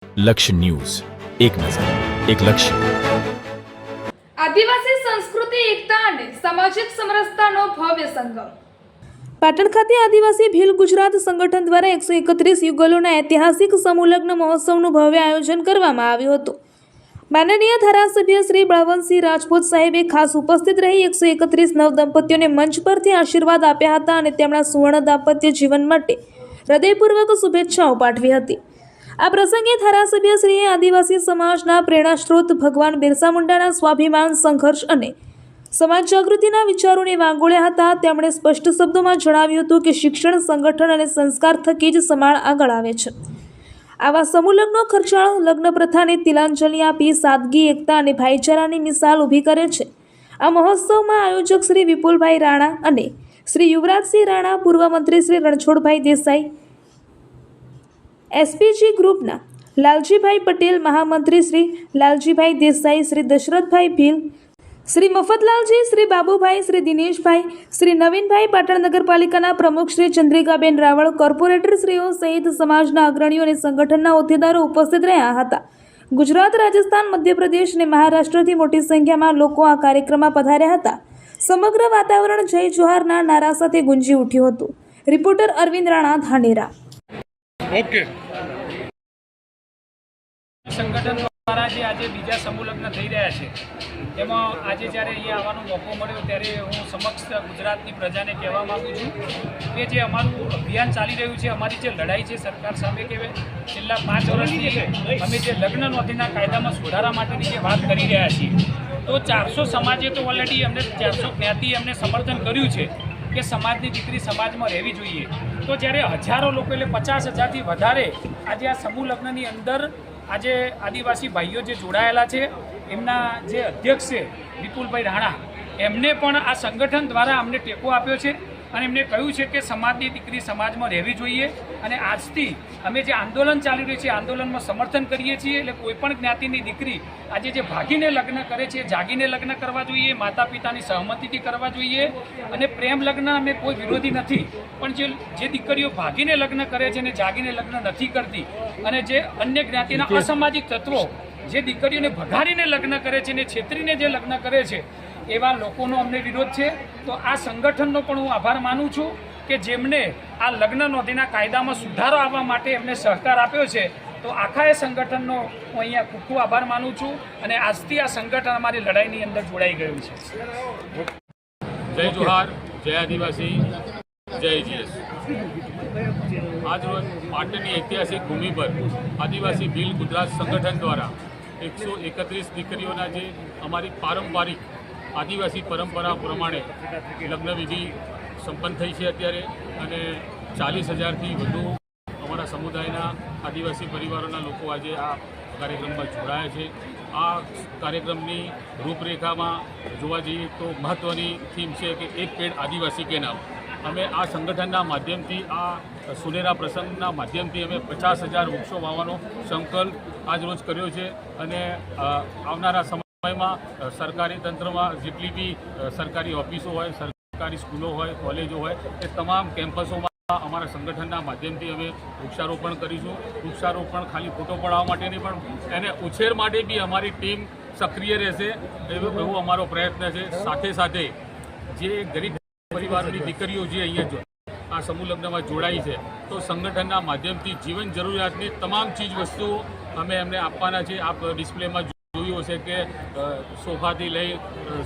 લક્ષ્ય ન્યૂઝ, એક નજર, એક લક્ષ્ય. આદિવાસી સંસ્કૃતિ એકતા અને સામાજિક સમરસતાનો ભવ્ય સંગમ. પાટણ ખાતે આદિવાસી ભીલ ગુજરાત સંગઠન દ્વારા 131 યુગલોના ઐતિહાસિક સમૂહલગ્ન મહોત્સવનું ભવ્ય આયોજન કરવામાં આવ્યું હતું. માનનીય ધારાસભ્ય શ્રી બળવંતસિંહ રાજપૂત સાહેબે ખાસ ઉપસ્થિત રહી 131 નવદંપતીઓને મંચ પરથી આશીર્વાદ આપ્યા હતા અને તેમના સુવર્ણ દાંપત્ય જીવન માટે હૃદયપૂર્વક શુભેચ્છાઓ પાઠવી હતી. આ પ્રસંગે ધારાસભ્યશ્રીએ આદિવાસી સમાજના પ્રેરણાસ્ત્રોત ભગવાન બિરસા મુંડાના સ્વાભિમાન, સંઘર્ષ અને સમાજ જાગૃતિના વિચારોને વાંગોળ્યા હતા. તેમણે સ્પષ્ટ શબ્દોમાં જણાવ્યું હતું કે શિક્ષણ, સંગઠન અને સંસ્કાર થકી જ સમાજ આગળ આવે છે. આવા સમૂહ લગ્નો ખર્ચાળ લગ્ન પ્રથાને તિલાંજલિ આપી સાદગી, એકતા અને ભાઈચારાની મિસાલ ઊભી કરે છે. આ મહોત્સવમાં આયોજક શ્રી વિપુલભાઈ રાણા અને શ્રી યુવરાજસિંહ રાણા, પૂર્વ મંત્રી શ્રી રણછોડભાઈ દેસાઈ, એસપીજી ગ્રુપના લાલજીભાઈ પટેલ, મહામંત્રી શ્રી લાલજીભાઈ દેસાઈ, શ્રી દશરથભાઈ ભીલ, શ્રી મફતલાલજી, શ્રી બાબુભાઈ, શ્રી દિનેશભાઈ, શ્રી નવીનભાઈ, પાટણ નગરપાલિકાના પ્રમુખ શ્રી ચંદ્રિકાબેન રાવળ, કોર્પોરેટરશ્રીઓ સહિત સમાજના અગ્રણીઓ અને સંગઠનના હોદ્દેદારો ઉપસ્થિત રહ્યા હતા. ગુજરાત, રાજસ્થાન, મધ્યપ્રદેશ અને મહારાષ્ટ્રથી મોટી સંખ્યામાં લોકો આ કાર્યક્રમમાં પધાર્યા હતા. સમગ્ર વાતાવરણ જય જોહારના નારા સાથે ગુંજી ઉઠ્યું હતું. રિપોર્ટર અરવિંદ રાણા, ધાનેરા. ઓકે. સંગઠન દ્વારા જે આજે બીજા સમૂહ લગ્ન થઈ રહ્યા છે એમાં આજે જ્યારે અહીંયા આવવાનો મોકો મળ્યો ત્યારે હું સમક્ષ ગુજરાતની પ્રજાને કહેવા માગું છું કે જે અમારું અભિયાન ચાલી રહ્યું છે, અમારી જે લડાઈ છે સરકાર સામે કે છેલ્લા 5 વર્ષથી અમે જે લગ્ન નોંધણીના કાયદામાં સુધારા માટેની જે વાત કરી રહ્યા છીએ, તો 400 સમાજે તો ઓલરેડી અમને 400 જ્ઞાતિ અમને સમર્થન કર્યું છે કે સમાજની દીકરી સમાજમાં રહેવી જોઈએ. તો જ્યારે હજારો લોકો એટલે 50,000થી વધારે આજે આ સમૂહ લગ્નની અંદર આજે આદિવાસી ભાઈઓ જે જોડાયેલા છે, એમના જે અધ્યક્ષ છે વિપુલભાઈ રાણા, એમને પણ આ સંગઠન દ્વારા અમને ટેકો આપ્યો છે અને એમને કહ્યું છે કે સમાજની દીકરી સમાજમાં રહેવી જોઈએ. અને આજથી અમે જે આંદોલન ચાલી રહ્યું છે આંદોલનમાં સમર્થન કરીએ છીએ. એટલે કોઈપણ જ્ઞાતિની દીકરી આજે જે ભાગીને લગ્ન કરે છે, જાગીને લગ્ન કરવા જોઈએ, માતા પિતાની સહમતિથી કરવા જોઈએ. અને પ્રેમ લગ્ન અમે કોઈ વિરોધી નથી, પણ જે દીકરીઓ ભાગીને લગ્ન કરે છે અને જાગીને લગ્ન નથી કરતી અને જે અન્ય જ્ઞાતિના અસામાજિક તત્વો જે દીકરીઓને ભગાડીને લગ્ન કરે છે અને છેતરીને જે લગ્ન કરે છે, એવા લોકોનો અમને વિરોધ છે. તો આ સંગઠનનો પણ હું આભાર માનું છું કે જેમને આ લગ્ન નોંધણીના કાયદામાં સુધારો આવવા માટે એમને સહકાર આપ્યો છે. તો આખા એ સંગઠનનો હું અહીંયા ખૂબ ખૂબ આભાર માનું છું અને આજથી આ સંગઠન અમારી લડાઈની અંદર જોડાઈ ગયું છે. જય જોહાર, જય આદિવાસી, જય જીએસ. આજ રોજ પાટણની ઐતિહાસિક ભૂમિ પર આદિવાસી ભીલ ગુજરાત સંગઠન દ્વારા 131 દીકરીઓના જે અમારી પારંપરિક આદિવાસી પરંપરા પ્રમાણે લગ્ન વિધિ સંપન્ન થઈ છે અત્યારે, અને 40,000થી વધુ અમારા સમુદાયના આદિવાસી પરિવારોના લોકો આજે આ કાર્યક્રમમાં જોડાયા છે. આ કાર્યક્રમની રૂપરેખામાં જોવા જઈએ તો મહત્ત્વની થીમ છે કે એક પેડ આદિવાસી કે નામ. અમે આ સંગઠનના માધ્યમથી, આ સુનેરા પ્રસંગના માધ્યમથી અમે 50,000 વૃક્ષો વાવવાનો સંકલ્પ આજ રોજ કર્યો છે. અને આવનારા સમયમાં સરકારી તંત્રમાં જેટલી બી સરકારી ઓફિસો હોય, સરકારી સ્કૂલો હોય, કોલેજો હોય, એ તમામ કેમ્પસોમાં અમારા સંગઠનના માધ્યમથી અમે વૃક્ષારોપણ કરીશું. વૃક્ષારોપણ ખાલી ફોટો પડાવવા માટે નહીં, પણ એને ઉછેર માટે બી અમારી ટીમ સક્રિય રહેશે, એવો અમારો પ્રયત્ન છે. સાથે સાથે જે ગરીબ પરિવારોની દીકરીઓ જે અહીંયા આ સમૂહ લગ્નમાં જોડાઈ છે, તો સંગઠનના માધ્યમથી જીવન જરૂરિયાતની તમામ ચીજ વસ્તુઓ અમે એમને આપવાના છે. આપ ડિસ્પ્લેમાં જોયું હશે કે સોફાથી લઈ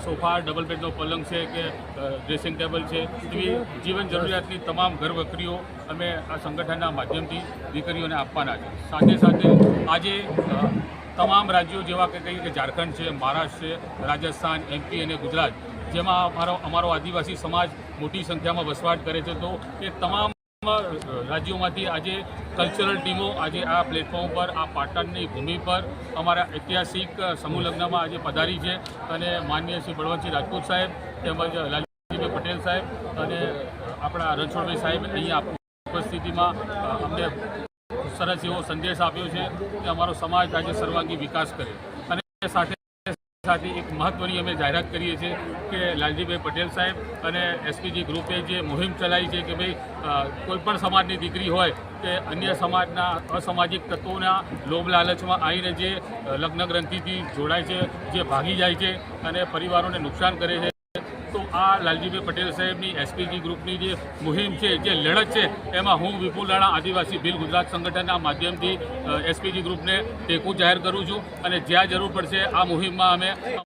સોફા, ડબલ બેડનો પલંગ છે કે ડ્રેસિંગ ટેબલ છે, એવી જીવન જરૂરિયાતની તમામ ઘર વકરીઓ અમે આ સંગઠનના માધ્યમથી દીકરીઓને આપવાના છે. સાથે સાથે આજે તમામ રાજ્યો જેવા કે કહીએ કે ઝારખંડ છે, મહારાષ્ટ્ર છે, રાજસ્થાન, MP અને ગુજરાત, જેમાં અમારો આદિવાસી સમાજ મોટી સંખ્યામાં વસવાટ કરે છે, તો એ તમામ રાજ્યોમાંથી આજે કલ્ચરલ ટીમો આજે આ પ્લેટફોર્મ પર, આ પાટણની ભૂમિ પર અમારા ઐતિહાસિક સમૂહ લગ્નમાં આજે પધારી છે. અને માનનીય શ્રી બળવંતસિંહ રાજપૂત સાહેબ, તેમજ લાલજીભાઈ પટેલ સાહેબ અને આપણા રણછોડભાઈ સાહેબ અહીંયા ઉપસ્થિતિમાં અમને સરસ એવો સંદેશ આપ્યો છે કે અમારો સમાજ આજે સર્વાંગી વિકાસ કરે. અને સાથે સાથે એક મહત્ત્વની અમે જાહેરાત કરીએ છીએ કે લાલજીભાઈ પટેલ સાહેબ અને એસપીજી ગ્રુપે જે મુહિમ ચલાવી છે કે ભાઈ કોઈપણ સમાજની દીકરી હોય કે અન્ય સમાજના અસામાજિક તત્વોના લોભ લાલચમાં આવીને જે લગ્ન ગ્રંથિથી જોડાય છે, જે ભાગી જાય છે અને પરિવારોને નુકસાન કરે છે, તો આ લાલજીભાઈ પટેલ સાહેબની એસપીજી ગ્રુપની જે મુહિમ છે, જે લડત છે, એમાં હું વિપુલ રાણા આદિવાસી ભીલ ગુજરાત સંગઠનના માધ્યમથી એસપીજી ગ્રુપને ટેકો જાહેર કરું છું અને જ્યાં જરૂર પડશે આ મુહિમમાં અમે